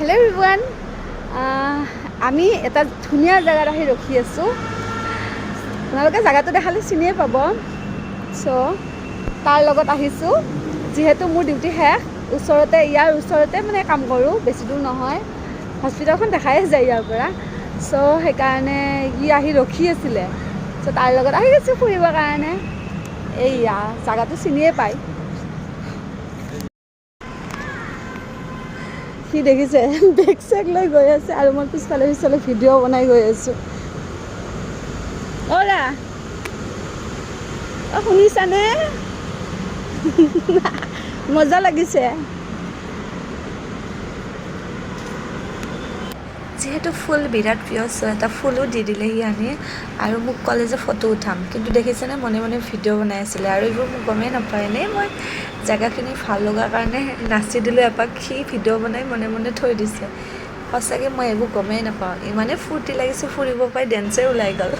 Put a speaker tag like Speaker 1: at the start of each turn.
Speaker 1: Hello' everyone, আমি এটা ধুনীয়া জেগাত আহি ৰখি আছোঁ। আপোনালোকে জেগাটো দেখালে চিনিয়ে পাব। চ' তাৰ লগত আহিছোঁ, যিহেতু মোৰ ডিউটি শেষ। ইয়াৰ ওচৰতে মানে কাম কৰোঁ, বেছি দূৰ নহয়। হস্পিটেলখন দেখাই যায় ইয়াৰ পৰা। চ' সেইকাৰণে ই আহি ৰখি আছিলে। চ' তাৰ লগত আহি গৈছোঁ ফুৰিবৰ কাৰণে। এইয়া জেগাটো চিনিয়ে পায়। সি দেখিছে বেগ চেগ লৈ গৈ আছে আৰু মই পিছফালে ভিডিঅ' বনাই গৈ আছোঁ। অ'ৰা শুনিছানে? মজা লাগিছে।
Speaker 2: যিহেতু ফুল বিৰাট প্ৰিয়, এটা ফুলো দি দিলে সি আনি আৰু মোক ক'লে যে ফটো উঠাম, কিন্তু দেখিছেনে মনে মনে ভিডিঅ' বনাই আছিলে আৰু এইবোৰ মোক গমেই নাপায়। এনেই মই জেগাখিনি ভাল লগাৰ কাৰণে নাচি দিলোঁ এপাক, সি ভিডিঅ' বনাই মনে মনে থৈ দিছে। সঁচাকৈ মই এইবোৰ গমেই নাপাওঁ, ইমানেই ফূৰ্তি লাগিছে ফুৰিব পাই, ডেন্সে ওলাই গ'ল।